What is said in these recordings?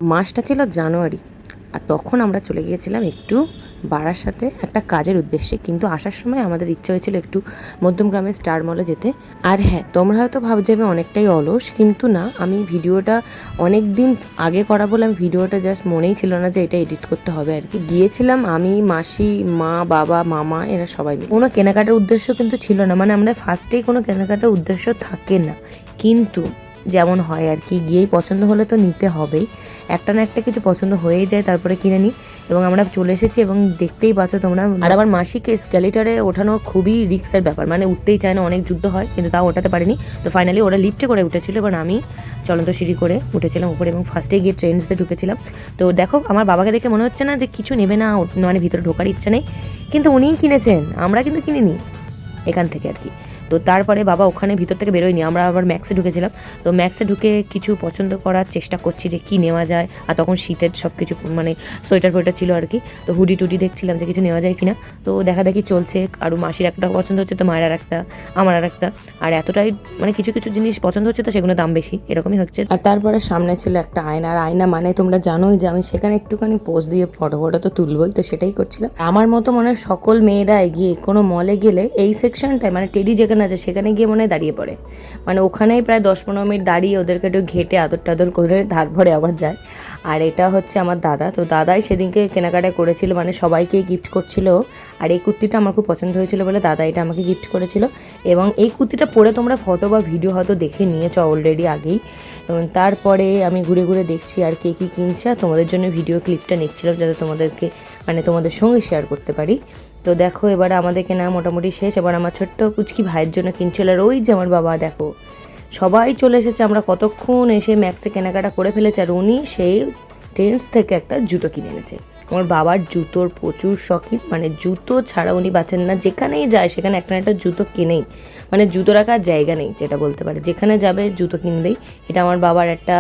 মাসটা ছিল জানুয়ারি, আর তখন আমরা চলে গিয়েছিলাম একটু বারাসাতে একটা কাজের উদ্দেশ্যে। কিন্তু আসার সময় আমাদের ইচ্ছা হয়েছিল একটু মধ্যমগ্রামের স্টার মলে যেতে। আর হ্যাঁ, তোমরা হয়তো ভাবছো আমি অনেকটাই অলস, কিন্তু না, আমি ভিডিওটা অনেক দিন আগে করা বলে আমি ভিডিওটা জাস্ট মনেই ছিল না যে এটা এডিট করতে হবে আর কি। গিয়েছিলাম আমি, মাসি, মা, বাবা, মামা, এরা সবাই মিলে। কোনো কেনাকাটার উদ্দেশ্য কিন্তু ছিল না, মানে আমরা ফার্স্টেই কোনো কেনাকাটার উদ্দেশ্য থাকে না, কিন্তু যেমন হয় আর কি, গিয়েই পছন্দ হলে তো নিতে হবেই, একটা না একটা কিছু পছন্দ হয়েই যায়, তারপরে কিনে নিই। এবং আমরা চলে এসেছি এবং দেখতেই পাচ্ছ তোমরা। আর আবার মাসিকে স্ক্যালেটারে ওঠানো খুবই রিস্কের ব্যাপার, মানে উঠতেই চায় না, অনেক যুদ্ধ হয়, কিন্তু তাও ওঠাতে পারিনি। তো ফাইনালি ওরা লিফটে করে উঠেছিল, এবার আমি চলন্ত সিঁড়ি করে উঠেছিলাম উপরে এবং ফার্স্টে গিয়ে ট্রেন্ডসে ঢুকেছিলাম। তো দেখো, আমার বাবাকে দেখে মনে হচ্ছে না যে কিছু নেবে না, মানে ভিতরে ঢোকার ইচ্ছা নেই, কিন্তু উনিই কিনেছেন, আমরা কিন্তু কিনিনি এখান থেকে আর কি। তো তারপরে বাবা ওখানে ভিতর থেকে বেরোয়নি, আমরা আবার ম্যাক্সে ঢুকেছিলাম। তো ম্যাক্সে ঢুকে কিছু পছন্দ করার চেষ্টা করছি যে কী নেওয়া যায়, আর তখন শীতের সব কিছু মানে সোয়েটার ফোয়েটার ছিল আর কি। তো হুডি টুডি দেখছিলাম যে কিছু নেওয়া যায় কিনা। তো দেখাদেখি চলছে, আরও মাসির একটা পছন্দ হচ্ছে, তো মায়ের আর একটা, আমার আর একটা। আর এতটাই মানে কিছু কিছু জিনিস পছন্দ হচ্ছে, তো সেগুলো দাম বেশি, এরকমই হচ্ছে। আর তারপরে সামনে ছিল একটা আয়না, আর আয়না মানে তোমরা জানোই যে আমি সেখানে একটুখানি পোজ দিয়ে ফটো ফটো তো তুলবই, তো সেটাই করছিলাম। আমার মতো মনে হয় সকল মেয়েরা এগিয়ে কোনো মলে গেলে এই সেকশনটায়, মানে টেডি যেখানে আছে সেখানে গিয়ে মনে হয় দাঁড়িয়ে পড়ে, মানে ওখানেই প্রায় 10-15 মিনিট দাঁড়িয়ে ওদেরকে একটু ঘেটে আদর টাদর করে তারপরে আবার যায়। আর এটা হচ্ছে আমার দাদা, তো দাদাই সেদিনকে কেনাকাটা করেছিল, মানে সবাইকে গিফট করছিল। আর এই কুর্তিটা আমার খুব পছন্দ হয়েছিল বলে দাদা এটা আমাকে গিফট করেছিল। এবং এই কুর্তিটা পরে তোমরা ফটো বা ভিডিও হয়তো দেখে নিয়েছো অলরেডি আগেই। এবং তারপরে আমি ঘুরে ঘুরে দেখছি আর কে কী কিনছে, আর তোমাদের জন্য ভিডিও ক্লিপটা নিচ্ছিলাম যাতে তোমাদেরকে, মানে তোমাদের সঙ্গে শেয়ার করতে পারি। তো দেখো, এবার আমাদের কেনা মোটামুটি শেষ। এবার আমার ছোট্ট পুচকি ভাইয়ের জন্য কিনছিল, আর ওই যে আমার বাবা, দেখো সবাই চলে এসেছে, আমরা কতক্ষণ এসে ম্যাক্সে কেনাকাটা করে ফেলেছে। আর উনি সেই ট্রেন্ডস থেকে একটা জুতো কিনে এনেছে। আমার বাবার জুতোর প্রচুর শখিন, মানে জুতো ছাড়া উনি বাঁচেন না, যেখানেই যায় সেখানে একটা না একটা জুতো কিনেই, মানে জুতো রাখার জায়গা নেই যেটা বলতে পারে, যেখানে যাবে জুতো কিনবেই। এটা আমার বাবার একটা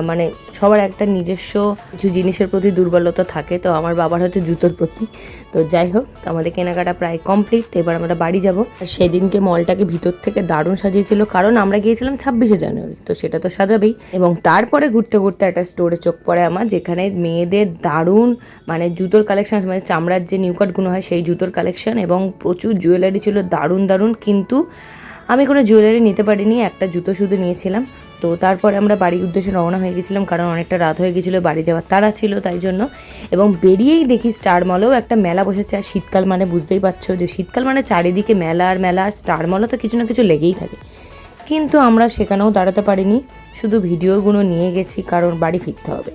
মানে সবার একটা নিজস্ব কিছু জিনিসের প্রতি দুর্বলতা থাকে, তো আমার বাবার হচ্ছে জুতোর প্রতি। তো যাই হোক, আমাদের কেনাকাটা প্রায় কমপ্লিট, এবার আমরা বাড়ি যাব। সেদিনকে মলটাকে ভিতর থেকে দারুণ সাজিয়েছিল, কারণ আমরা গিয়েছিলাম 26শে জানুয়ারি, তো সেটা তো সাজাবেই। এবং তারপরে ঘুরতে ঘুরতে একটা স্টোরে চোখ পড়ে আমার, যেখানে মেয়েদের দারুণ মানে জুতোর কালেকশন, মানে চামড়ার যে নিউকাটগুলো হয় সেই জুতোর কালেকশন, এবং প্রচুর জুয়েলারি ছিল দারুণ দারুণ। কিন্তু আমি কোনো জুয়েলারি নিতে পারিনি, একটা জুতো শুধু নিয়েছিলাম। তো তারপরে আমরা বাড়ির উদ্দেশ্যে রওনা হয়ে গেছিলাম, কারণ অনেকটা রাত হয়ে গেছিলো, বাড়ি যাওয়ার তাড়া ছিল তাই জন্য। এবং বেরিয়েই দেখি স্টার মলেও একটা মেলা বসেছে। আর শীতকাল মানে বুঝতেই পারছো যে শীতকাল মানে চারিদিকে মেলা আর মেলা, আর স্টার মলে তো কিছু না কিছু লেগেই থাকে। কিন্তু আমরা সেখানেও দাঁড়াতে পারিনি, শুধু ভিডিওগুলো নিয়ে গেছি, কারণ বাড়ি ফিরতে হবে।